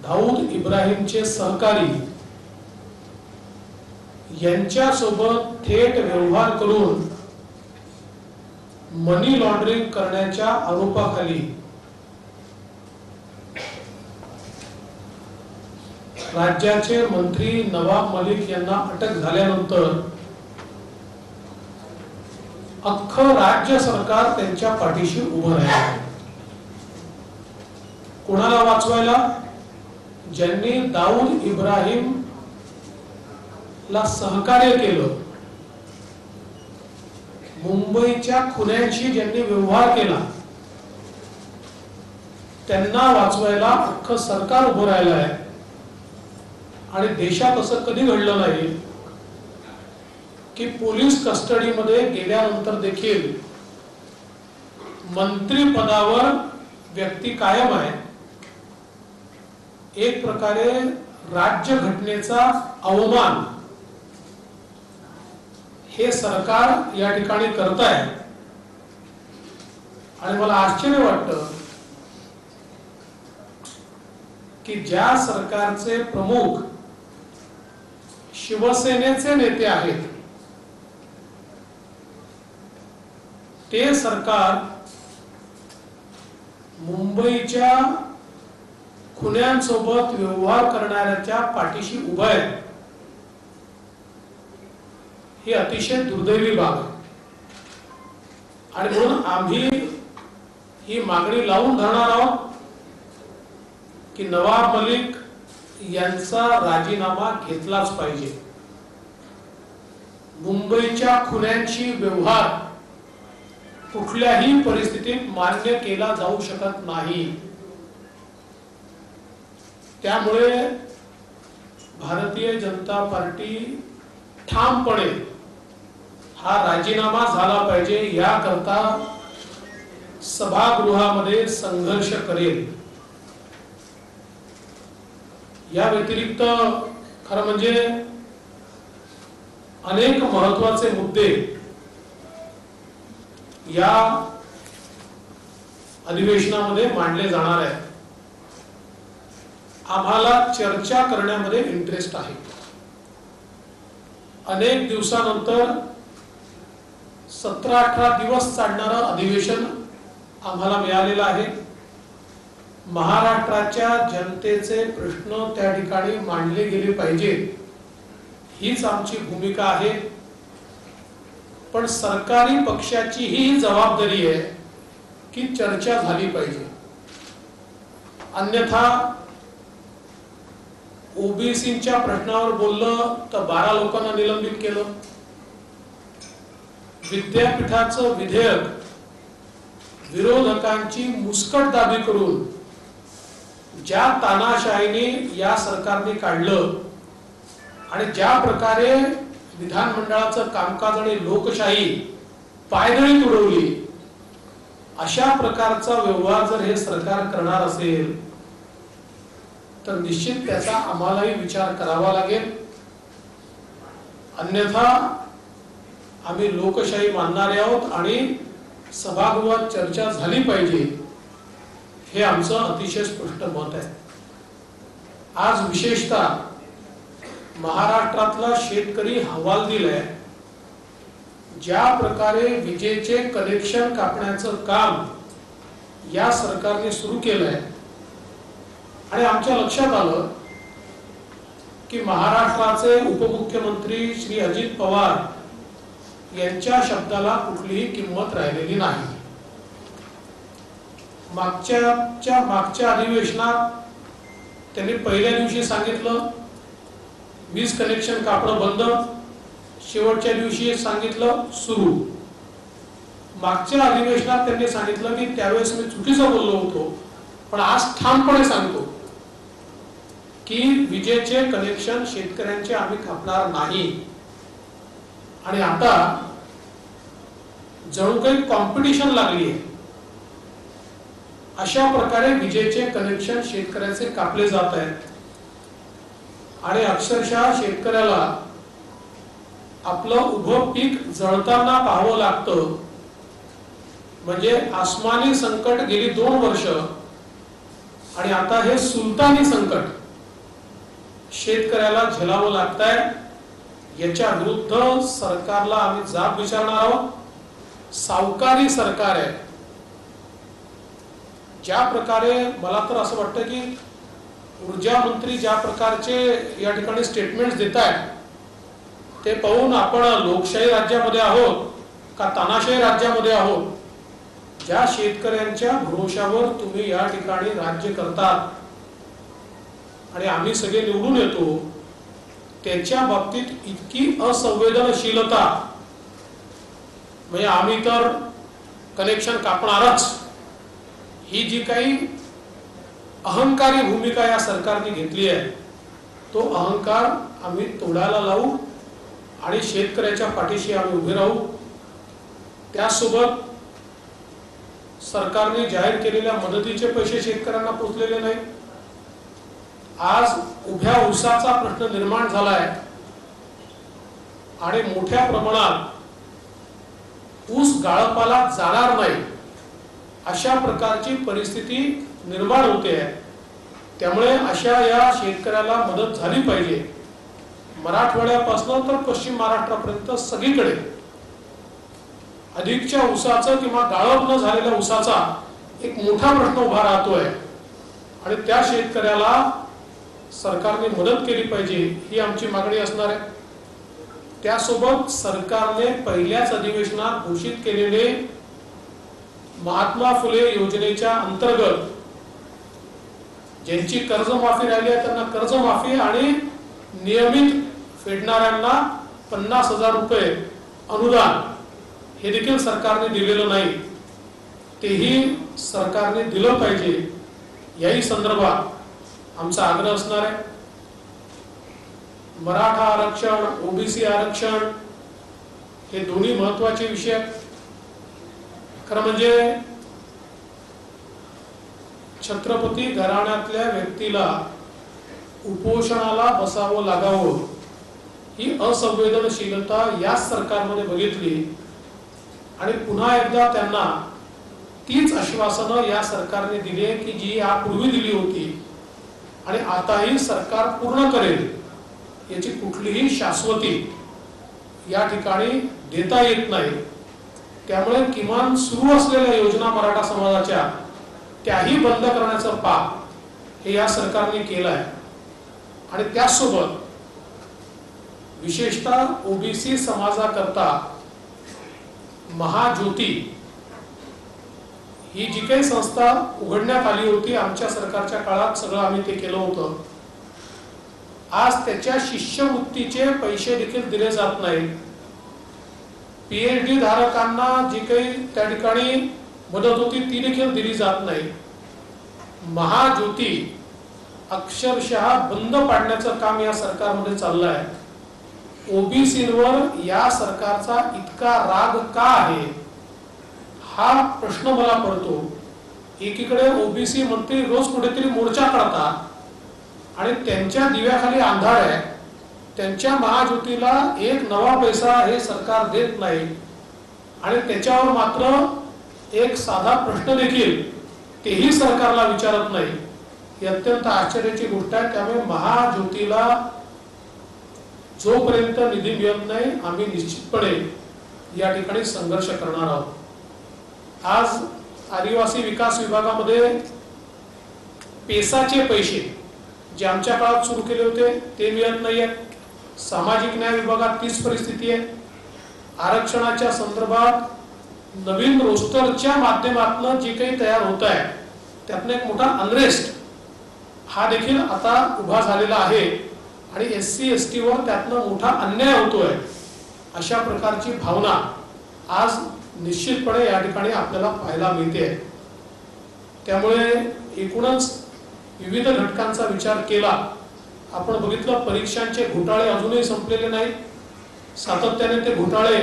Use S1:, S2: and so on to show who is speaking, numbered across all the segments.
S1: दाऊद इब्राहिमचे सहकारी यांच्यासोबत थेट व्यवहार करून मनी लॉन्ड्रिंग करण्याच्या आरोपाखाली राज्याचे मंत्री नवाब मलिक यांना अटक झाल्यानंतर अख्खं राज्य सरकार त्यांच्या पाठीशी उभं राहिलं. कोणाला वाचवायला? ज्यांनी दाऊद इब्राहिम ला सहकार्य केलं, मुंबईच्या खुन्यांशी ज्यांनी व्यवहार केला, त्यांना वाचवायला अख्खं सरकार उभं राहिलं आहे. आणि देशात असं कधी घडलं नाही की पोलीस कस्टडीमध्ये गेल्यानंतर देखील मंत्रिपदावर व्यक्ती कायम आहे. एक प्रकारे राज्य घटनेचा अवमान हे सरकार या ठिकाणी करत आहे. आणि मला आश्चर्य वाटतं की ज्या सरकारचे प्रमुख शिवसेनेचे नेते आहेत, ते सरकार मुंबईच्या खुन्यांसोबत व्यवहार करणाऱ्याच्या पाठीशी उभं आहे. ही अतिशय दुर्दैवी बाब आहे. आणि म्हणून आम्ही ही मागणी लावून धरणार आहोत की नवाब मलिक यांचा राजीनामा घेतलाच पाहिजे. मुंबईच्या खुन्यांशी व्यवहार कुठल्याही परिस्थितीत मान्य केला जाऊ शकत नाही. त्यामुळे भारतीय जनता पार्टी ठामपणे हा राजीनामा झाला पाहिजे याकरता सभागृहामध्ये संघर्ष करेल. या व्यतिरिक्त खरं म्हणजे अनेक महत्त्वाचे मुद्दे या अधिवेशनामध्ये मांडले जाणार आहेत. आम्हाला चर्चा करण्यामध्ये इंटरेस्ट आहे. अनेक दिवसानंतर 17-18 दिवस चालणारं अधिवेशन आम्हाला मिळालेलं आहे. महाराष्ट्राच्या जनतेचे प्रश्न त्या ठिकाणी मांडले गेले पाहिजेत, हीच आमची भूमिका आहे. पण सरकारी पक्षाची ही जबाबदारी आहे की चर्चा झाली पाहिजे. अन्यथा ओबीसीच्या प्रश्नावर बोललं तर 12 लोकांना निलंबित केलं. विद्यापीठाचं विधेयक विरोधकांची मुस्कटदाबी करून ज्या तानाशाहीने या सरकारने काढलं आणि ज्या प्रकारे विधानमंडळाचं कामकाज आणि लोकशाही पायदळीत उडवली, अशा प्रकारचा व्यवहार जर हे सरकार करणार असेल तर निश्चित त्याचा आम्हालाही विचार करावा लागेल. अन्यथा आम्ही लोकशाही मानणारे आहोत आणि सभागृहात चर्चा झाली पाहिजे हे आमचं अतिशय स्पष्ट मत आहे. आज विशेषतः महाराष्ट्रातला शेतकरी हवाल दिलाय. ज्या प्रकारे विजेचे कनेक्शन कापण्याचं काम या सरकारने सुरू केलंय आणि आमच्या लक्षात आलं की महाराष्ट्राचे उपमुख्यमंत्री श्री अजित पवार यांच्या शब्दाला कुठलीही किंमत राहिलेली नाही. मागच्या अधिवेशनात त्यांनी पहिल्या दिवशी सांगितलं वीज कनेक्शन कापणं बंद, शेवटच्या दिवशी सांगितलं सुरू. मागच्या अधिवेशनात त्यांनी सांगितलं की त्यावेळेस मी चुकीचं बोललो होतो, पण आज ठामपणे सांगतो की विजेचे कनेक्शन शेतकऱ्यांचे आम्ही कापणार नाही. आणि आता जणू काही कॉम्पिटिशन लागली आहे. अशा प्रकारे विजेचे कनेक्शन शेतकऱ्याचे कापले जात आहेत आणि अक्षरशः शेतकऱ्याला आपलं उभं पीक जळताना पाहावं लागतं. म्हणजे आसमानी संकट गेली 2 वर्ष आणि आता हे सुलतानी संकट शेतकऱ्याला झेलावं लागतंय। याच्या विरुद्ध सरकारला आम्ही जाब विचारणार आहोत। सावकारी सरकार आहे। ज्या प्रकारे मला तर असं वाटतं की ऊर्जा मंत्री ज्या प्रकारचे या ठिकाणी स्टेटमेंट्स देत आहेत ते पाहून आपण लोकशाही राज्यामध्ये आहोत का तानाशाही राज्यामध्ये आहोत। ज्या शेतकऱ्यांच्या भरोशावर तुम्ही या ठिकाणी राज्य करतात आणि आम्ही सगळे निवडून येतो त्याच्या बाबतीत इतकी असंवेदनशीलता, म्हणजे आम्ही तर कनेक्शन कापणारच, ही जी काही अहंकारी भूमिका या सरकारने घेतली आहे तो अहंकार आम्ही तोडायला लावू आणि शेतकऱ्याच्या पाठीशी आम्ही उभे राहू। त्यासोबत सरकारने जाहीर केलेल्या मदतीचे पैसे शेतकऱ्यांना पोहोचलेले नाही। आज उभ्या ऊसाचा प्रश्न निर्माण झालाय आणि मोठ्या प्रमाणात ऊस गाळपाला जाणार नाही अशा प्रकारची परिस्थिती निर्माण होते आहे। त्यामुळे अशा या शेतकऱ्याला मदत झाली पाहिजे। मराठवाड्यापासून तर पश्चिम महाराष्ट्रापर्यंत सगळीकडे अधिकच्या ऊसाचा किंवा गाळप न झालेल्या ऊसाचा एक मोठा प्रश्न उभा राहतोय आणि त्या शेतकऱ्याला सरकारने मदत केली पाहिजे ही आमची मागणी असणार आहे। त्यासोबत सरकारने पहिल्याच अधिवेशनात घोषित केलेले महात्मा फुले योजनेच्या अंतर्गत ज्यांची कर्जमाफी राहिली आहे त्यांना कर्जमाफी आणि नियमित फेडणाऱ्यांना 50,000 रुपये अनुदान हे देखील सरकारने दिलेलं नाही। तेही सरकारने दिलं पाहिजे याही संदर्भात आमचा आग्रह असणार आहे। मराठा आरक्षण, ओबीसी आरक्षण हे दोन्ही महत्त्वाचे विषय। खरं म्हणजे छत्रपती घराण्यातल्या व्यक्तीला उपोषणाला बसावं लागावं ही असंवेदनशीलता या सरकारमध्ये बघितली आणि पुन्हा एकदा त्यांना तीच आश्वासनं या सरकारने दिली की जी यापूर्वी दिली होती आणि आताही सरकार पूर्ण करेल याची कुठलीही शाश्वती या ठिकाणी देता येत नाही। त्यामुळे किमान सुरू असलेल्या योजना मराठा समाजाच्या त्याही बंद करण्याचं पाप हे या सरकारने केलं आहे आणि त्यासोबत विशेषतः ओबीसी समाजाकरता महाज्योती ही जी काही संस्था उघडण्यात आली होती आमच्या सरकारच्या काळात सगळं आम्ही ते केलं होतं। आज त्याच्या शिष्यवृत्तीचे पैसे देखील दिले जात नाही। पीएचडी धारकांना जी काही त्या ठिकाणी मदत होती ती देखील दिली जात नाही। महाज्योती अक्षरशः बंद पाडण्याचं काम या सरकारमध्ये चाललं आहे। ओबीसीवर या सरकारचा इतका राग का आहे हा प्रश्न मला पडतो। एकीकडे ओबीसी मंत्री रोज कुठेतरी मोर्चा काढतात आणि त्यांच्या दिव्याखाली अंधार आहे। त्यांच्या महाज्योतीला एक नवा पैसा हे सरकार देत नाही आणि त्याच्यावर मात्र एक साधा प्रश्न देखील तेही सरकारला विचारत नाही। ही अत्यंत आश्चर्याची गोष्ट आहे। त्यामुळे महाज्योतीला जोपर्यंत निधी मिळत नाही आम्ही निश्चितपणे या ठिकाणी संघर्ष करणार आहोत। आज आदिवासी विकास विभागामध्ये पेसाचे पैसे जे आमच्या काळात सुरू केले होते ते मिळत नाहीयेत। सामाजिक न्याय विभागात तीच परिस्थिती आहे। आरक्षणाच्या संदर्भात नवीन रोस्टरच्या माध्यमातून जे काही तयार होत आहे त्यातनं एक मोठा अनरेस्ट हा देखील आता उभा झालेला आहे आणि एससी एसटी वर त्यातनं मोठा अन्याय होतोय अशा प्रकारची भावना आज निश्चितपणे या ठिकाणी आपल्याला पाहायला मिळते। त्यामुळे एकूणच विविध घटकांचा विचार केला आपण बघितलं परीक्षांचे घोटाळे अजूनही संपलेले नाही। सातत्याने ते घोटाळे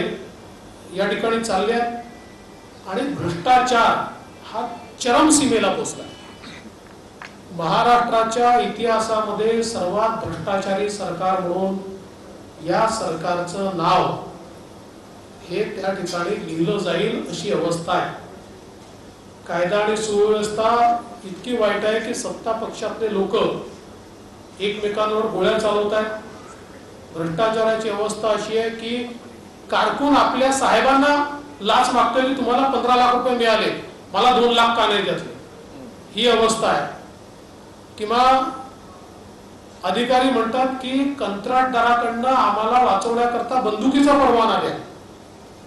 S1: या ठिकाणी चालले आहेत आणि भ्रष्टाचार हा चरमसीमेला पोहोचला। महाराष्ट्राच्या इतिहासामध्ये सर्वात भ्रष्टाचारी सरकार म्हणून या सरकारचं नाव हे त्या ठिकाणी लिहिलं जाईल अशी अवस्था आहे। कायदा आणि सुव्यवस्था इतकी वाईट आहे की सत्ता पक्षातले लोक एकमेकांवर गोळ्या चालवत आहेत. भ्रष्टाचाराची अवस्था अशी आहे की कारकून आपल्या साहेबांना लाच मागतोय की तुम्हाला 15 लाख रुपये मिळाले, मला 2 लाख का नाही त्यातले, ही अवस्था आहे. किंवा अधिकारी म्हणतात की कंत्राटदाराकडनं आम्हाला वाचवण्याकरता बंदुकीचा परवाना द्या,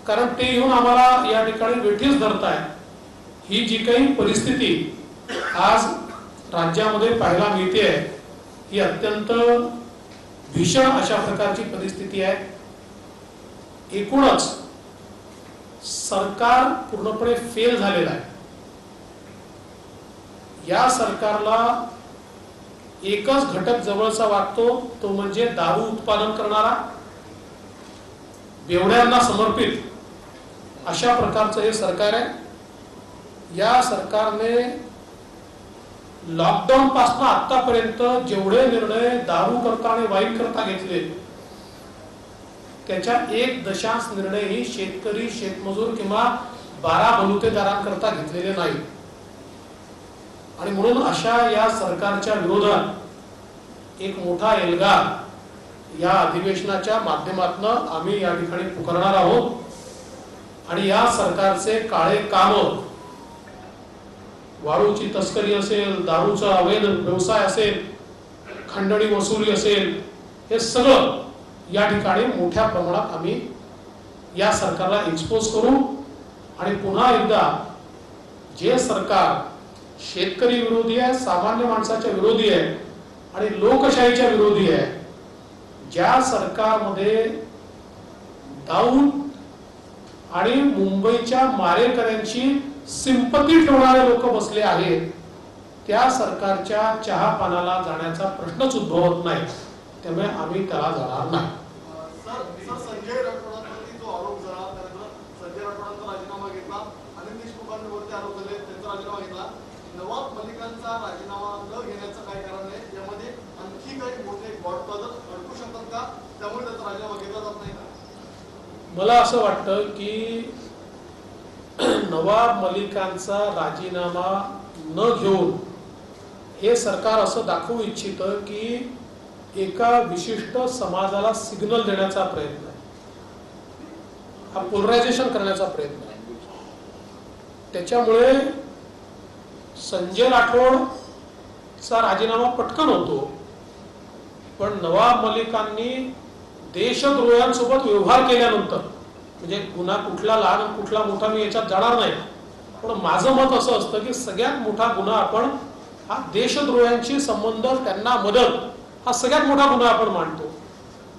S1: कारण ते येऊन आम्हाला या ठिकाणी वेठीस धरताय. ही जी काही परिस्थिती आज राज्यामध्ये पाहायला मिळते ही अत्यंत भीषण अशा प्रकारची परिस्थिती आहे. एकूणच सरकार पूर्णपणे फेल झालेलं आहे. या सरकारला एकच घटक जवळचा वाटतो, तो म्हणजे दारू उत्पादन करणारा, बेवड्यांना समर्पित अशा प्रकारचं हे सरकार आहे. या सरकारने लॉकडाऊन पासून आतापर्यंत जेवढे निर्णय दारू करता आणि वाईन करता घेतले त्याच्या 1 निर्णयही शेतकरी, शेतमजूर किंवा 12 बलुतेदारांकरता घेतलेले नाही. आणि म्हणून अशा या सरकारच्या विरोधात एक मोठा एल्गार या अधिवेशनाच्या माध्यमातून आम्ही या ठिकाणी पुकारणार आहोत. आणि या सरकारचे काळे काम, वाळूची तस्करी असेल, दारूचा अवैध व्यवसाय असेल, खंडणी वसुली असेल, हे सगळं या ठिकाणी मोठ्या प्रमाणात आम्ही या सरकारला एक्सपोज करू. आणि पुन्हा एकदा जे सरकार शेतकरी विरोधी आहे, सामान्य माणसाच्या विरोधी आहे आणि लोकशाहीच्या विरोधी आहे, ज्या सरकारमध्ये दाऊद आणि मुंबईच्या मारेकऱ्यांची सिंपती ठेवणारे लोक बसले आहेत, त्या सरकारच्या चहापानाला जाण्याचा प्रश्नच उद्भवत नाही. त्यामुळे आम्ही त्याला जाणार नाही.
S2: संजय राठोडांवरती जो आरोप झाला, संजय राठोडांचा राजीनामा घेतला, अनिल देशमुखांवरती आरोप झाले, त्यांचा राजीनामा घेतला. नवाब मलिकांचा राजीनामा न घेण्याचं काय कारण आहे? यामध्ये आणखी काही मोठे गॉडफादर अडकू शकतात का? त्यामुळे त्याचा राजीनामा घेतला जात नाही का?
S1: मला असं वाटतं की नवाब मलिकांचा राजीनामा न घेऊन हे सरकार असं दाखवू इच्छितं की एका विशिष्ट समाजाला सिग्नल देण्याचा प्रयत्न आहे, हा पोलरायझेशन करण्याचा प्रयत्न आहे. त्याच्यामुळे संजय राठोडचा राजीनामा पटकन होतो, पण नवाब मलिकांनी देशद्रोह्यांसोबत व्यवहार केल्यानंतर, म्हणजे गुन्हा कुठला लहान कुठला मोठा मी याच्यात जाणार नाही, पण माझं मत असं असतं की सगळ्यात मोठा गुन्हा आपण हा देशद्रोह्यांशी संबंध, त्यांना मदत, हा सगळ्यात मोठा गुन्हा आपण मानतो.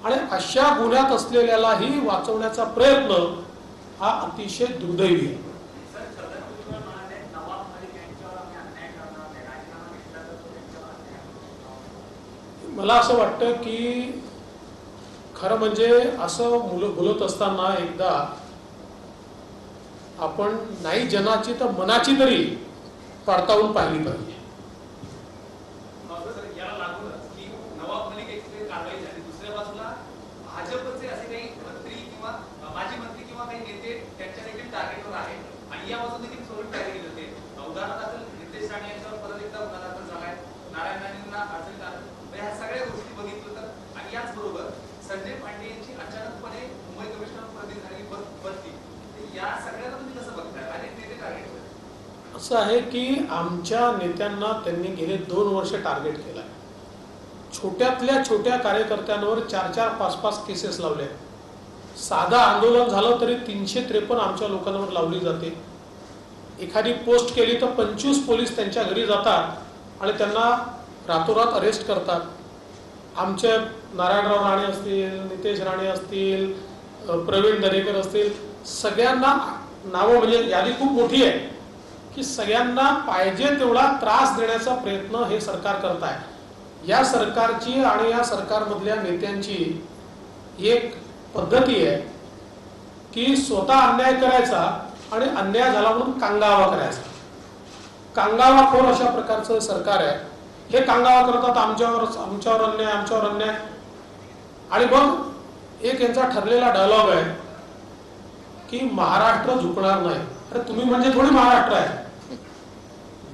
S1: आणि अशा गुन्ह्यात असलेल्यालाही वाचवण्याचा प्रयत्न हा अतिशय दुर्दैवी आहे. मला असं वाटतं की खरं म्हणजे असं बोलत असताना एकदा आपण नाही जनाची तर मनाची तरी पडताळून पाहिली पाहिजे.
S3: भाजपचे असे काही मंत्री किंवा माजी मंत्री किंवा काही नेते त्यांच्या देखील टार्गेटवर आहेत आणि यापासून देखील सोडून तयारी केली होते. उदाहरणार्थ नितेश राणे यांच्यावर परत एकदा गुन्हा दाखल झालाय, नारायण राणेंना अडचणीत आलं. ह्या सगळ्या गोष्टी बघितलं तर, आणि याचबरोबर संजय पांडे यांची अचानकपणे मुंबई कमिशनर पदी झालेली बदली, या सगळ्यांना तुम्ही कसं बघताय? अनेक नेते टार्गेट
S1: असं आहे की आमच्या नेत्यांना त्यांनी गेले 2 वर्ष टार्गेट केलं आहे. छोट्यातल्या छोट्या कार्यकर्त्यांवर 4-4, 5-5 केसेस लावल्या. साधा आंदोलन झालं तरी 353 आमच्या लोकांवर लावली जाते. एखादी पोस्ट केली तर 25 पोलीस त्यांच्या घरी जातात आणि त्यांना रातोरात अरेस्ट करतात. आमचे नारायणराव राणे असतील, नितेश राणे असतील, प्रवीण दरेकर असतील, सगळ्यांना नावं, म्हणजे यादी खूप मोठी आहे की सगळ्यांना पाहिजे तेवढा त्रास देण्याचा प्रयत्न हे सरकार करत आहे. या सरकारची आणि या सरकारमधल्या नेत्यांची एक पद्धती आहे की स्वतः अन्याय करायचा आणि अन्याय झाला म्हणून कांगावा करायचा. कांगावाखोर अशा प्रकारचं सरकार आहे. हे कांगावा करतात, आमच्यावर अन्याय, आमच्यावर अन्याय. आणि मग एक यांचा ठरलेला डायलॉग आहे की महाराष्ट्र झुकणार नाही. अरे तुम्ही म्हणजे थोडी महाराष्ट्र आहे.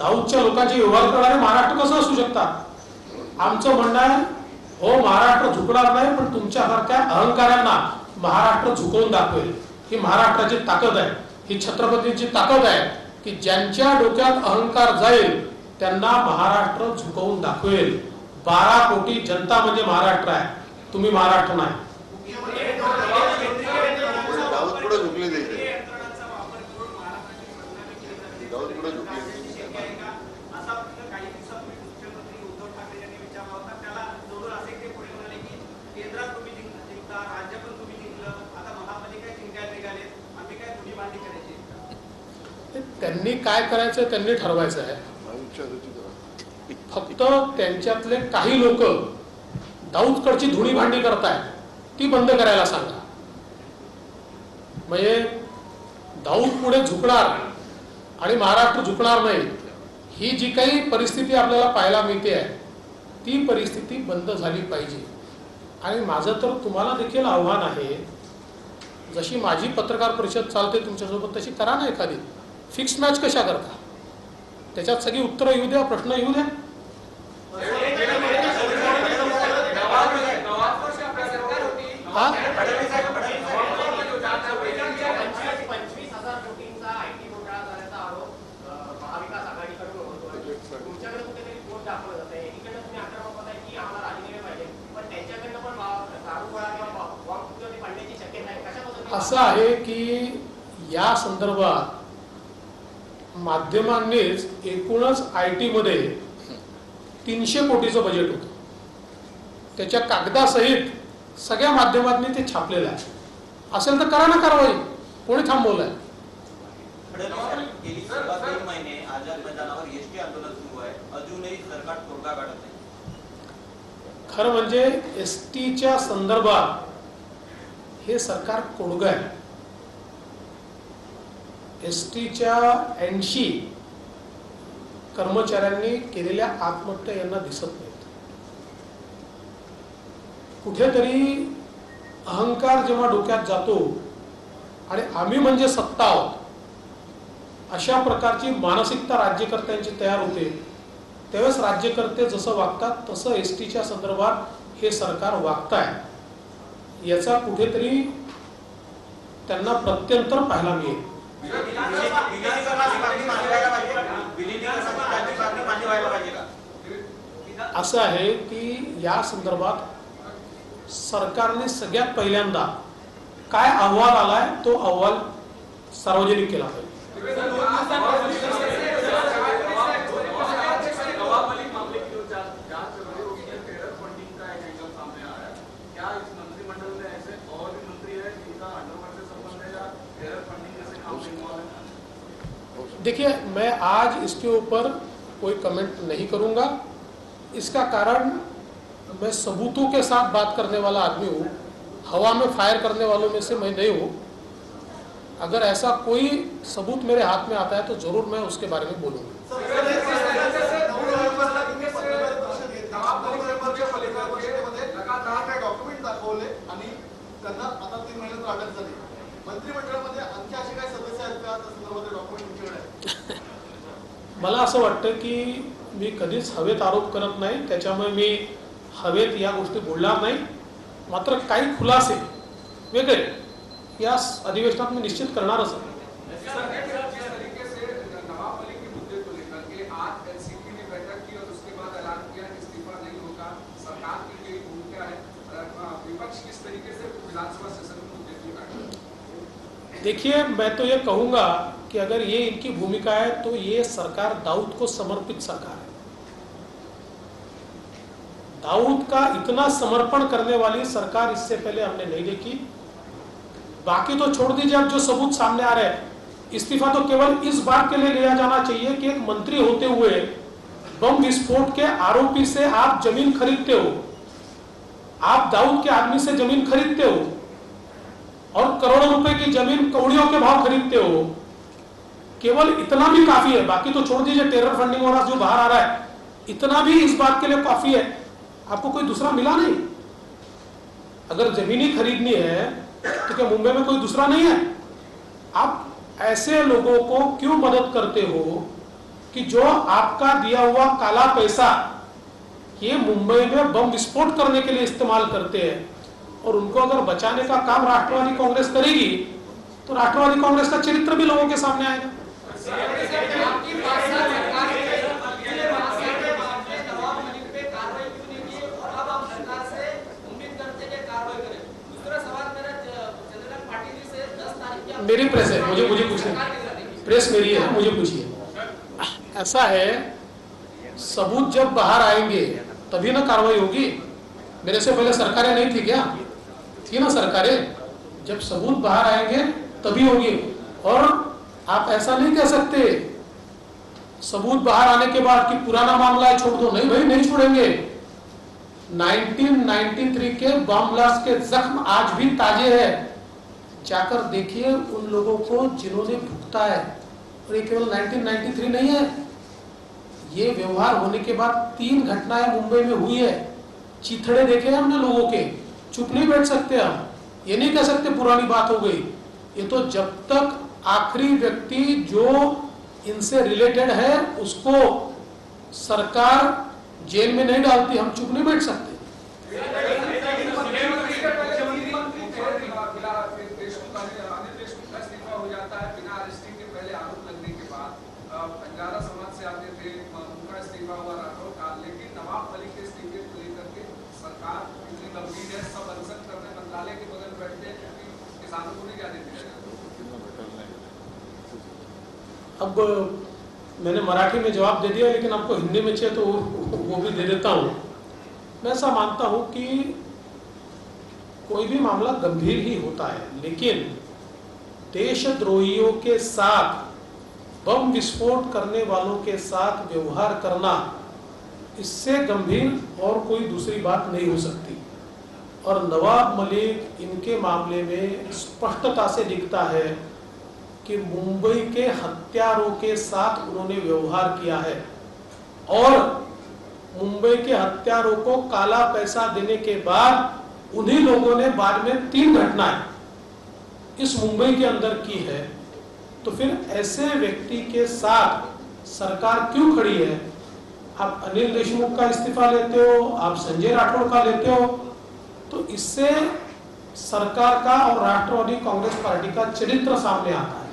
S1: दाऊदच्या लोकांचे व्यवहार करणारे महाराष्ट्र कसं असू शकतात? आमचं म्हणणं आहे, हो महाराष्ट्र झुकणार नाही, पण तुमच्यासारख्या अहंकारांना महाराष्ट्र झुकवून दाखवेल. ही महाराष्ट्राची ताकद आहे, ही छत्रपतींची ताकद आहे की ज्यांच्या डोक्यात अहंकार जाईल त्यांना महाराष्ट्र झुकवून दाखवेल. 12 कोटी जनता म्हणजे महाराष्ट्र आहे, तुम्ही महाराष्ट्र नाही. त्यांनी काय करायचं त्यांनी ठरवायचं आहे. फक्त त्यांच्यातले काही लोक दाऊदकडची धुणी भांडी करतायत ती बंद करायला सांगा. म्हणजे दाऊद पुढे झुकणार आणि महाराष्ट्र झुकणार नाही, ही जी काही परिस्थिती आपल्याला पाहायला मिळते आहे ती परिस्थिती बंद झाली पाहिजे. आणि माझं तर तुम्हाला देखील आव्हान आहे, जशी माझी पत्रकार परिषद चालते तुमच्यासोबत तशी करा ना एखादी. फिक्स मॅच कशा करता? त्याच्यात सगळी उत्तरं येऊ द्या, प्रश्न येऊ द्या. असं आहे की या संदर्भात माध्यमांनीच एकूणच IT मध्ये 300 कोटीचं बजेट होतं, त्याच्या कागदासहित सगळ्या माध्यमांनी ते छापलेलं आहे. असेल तर करा ना कारवाई, कोणी थांबवलंय?
S4: गेली 3 महिने आझाद मैदानावर एसटी आंदोलन सुरू आहे, अजूनही सरकार तोडगा काढत नाही.
S1: खरं म्हणजे एसटीच्या संदर्भात हे सरकार कोडगं आहे. एसटीच्या 80 कर्मचाऱ्यांनी केलेल्या आत्महत्या यांना दिसत नाहीत. कुठेतरी अहंकार जेव्हा डोक्यात जातो आणि आम्ही म्हणजे सत्ता आहोत अशा प्रकारची मानसिकता राज्यकर्त्यांची तयार होते, त्यावेळेस राज्यकर्ते जसं वागतात तसं एसटीच्या संदर्भात हे सरकार वागत आहे. याचा कुठेतरी त्यांना प्रत्यंतर पाहायला मिळेल. असं आहे की या संदर्भात सरकारने सगळ्यात पहिल्यांदा काय अहवाल आलाय तो अहवाल सार्वजनिक केला पाहिजे. देखिए, मैं आज इसके ऊपर कोई कमेंट नहीं करूंगा. इसका कारण मैं सबूतों के साथ बात करने वाला आदमी हूँ, हवा में फायर करने वालों में से मैं नहीं हूँ. अगर ऐसा कोई सबूत मेरे हाथ में आता है तो जरूर मैं उसके बारे में बोलूँगा.
S2: डॉक्युमेंट दाखवले आणि त्यांना आता 3 महिन्यात अटक झाली. मंत्रिमंडळामध्ये आणखी असे काही सदस्य आहेत का त्या संदर्भात डॉक्युमेंट तुमच्याकडे आहे?
S1: मला असं वाटतं की मी कधीच हवेत आरोप करत नाही, त्याच्यामुळे मी हवेत या गोष्टी बोलणार नाही. मात्र काही खुलासे वेगळे या अधिवेशनात मी निश्चित करणारच आहे. देखिए, मैं तो ये कहूंगा कि अगर ये इनकी भूमिका है तो ये सरकार दाऊद को समर्पित सरकार है. दाऊद का इतना समर्पण करने वाली सरकार इससे पहले हमने नहीं देखी. बाकी तो छोड़ दीजिए, अब जो सबूत सामने आ रहे हैं, इस्तीफा तो केवल इस बात के लिए लिया जाना चाहिए कि एक मंत्री होते हुए बम विस्फोट के आरोपी से आप जमीन खरीदते हो, आप दाऊद के आदमी से जमीन खरीदते हो और करोड़ों रुपए की जमीन कौड़ियों के भाव खरीदते हो. केवल इतना भी काफी है. बाकी तो छोड़ दीजिए, टेरर फंडिंग वाला जो बाहर आ रहा है, इतना भी इस बात के लिए काफी है. आपको कोई दूसरा मिला नहीं? अगर जमीन ही खरीदनी है तो क्या मुंबई में कोई दूसरा नहीं है? आप ऐसे लोगों को क्यों मदद करते हो कि जो आपका दिया हुआ काला पैसा ये मुंबई में बम विस्फोट करने के लिए इस्तेमाल करते हैं, और उनको अगर बचाने का काम राष्ट्रवादी कांग्रेस करेगी तो राष्ट्रवादी कांग्रेस का चरित्र भी लोगों के सामने आएगा। मेरी प्रेस है, मुझे पूछिए, प्रेस मेरी है, मुझे पूछिए। ऐसा है, सबूत जब बाहर आएंगे तभी ना कार्रवाई होगी। मेरे से पहले सरकारें नहीं थी क्या? थी ना सरकारें। जब सबूत बाहर आएंगे तभी होगी। और आप ऐसा नहीं कह सकते सबूत बाहर आने के बाद कि पुराना मामला है छोड़ दो। नहीं भाई, नहीं छोड़ेंगे। 1993 के बम ब्लास्ट के जख्म आज भी ताजे हैं। जाकर देखिए उन लोगों को जिन्होंने भुगता है। और ये केवल 1993 नहीं है, ये व्यवहार होने के बाद 3 घटनाएं मुंबई में हुई है। चिथड़े देखे हमने लोगों के, चुप नहीं बैठ सकते हम। ये नहीं कह सकते पुरानी बात हो गई। ये तो जब तक आखिरी व्यक्ति जो इनसे रिलेटेड है उसको सरकार जेल में नहीं डालती, हम चुप नहीं बैठ सकते। अब मैंने मराठी में जवाब दे दिया, लेकिन आपको हिंदी में चाहिए तो वो भी दे देता हूँ। मैं ऐसा मानता हूँ कि कोई भी मामला गंभीर ही होता है, लेकिन देशद्रोहियों के साथ, बम विस्फोट करने वालों के साथ व्यवहार करना, इससे गंभीर और कोई दूसरी बात नहीं हो सकती। और नवाब मलिक इनके मामले में स्पष्टता से दिखता है कि मुंबई के हत्यारों के साथ उन्होंने व्यवहार किया है, और मुंबई के हत्यारों को काला पैसा देने के बाद उन्हीं लोगों ने बाद में 3 घटनाएं इस मुंबई के अंदर की है। तो फिर ऐसे व्यक्ति के साथ सरकार क्यों खड़ी है? आप अनिल देशमुख का इस्तीफा लेते हो, आप संजय राठौड़ का लेते हो, तो इससे सरकार का और राष्ट्रवादी कांग्रेस पार्टी का चरित्र सामने आता है।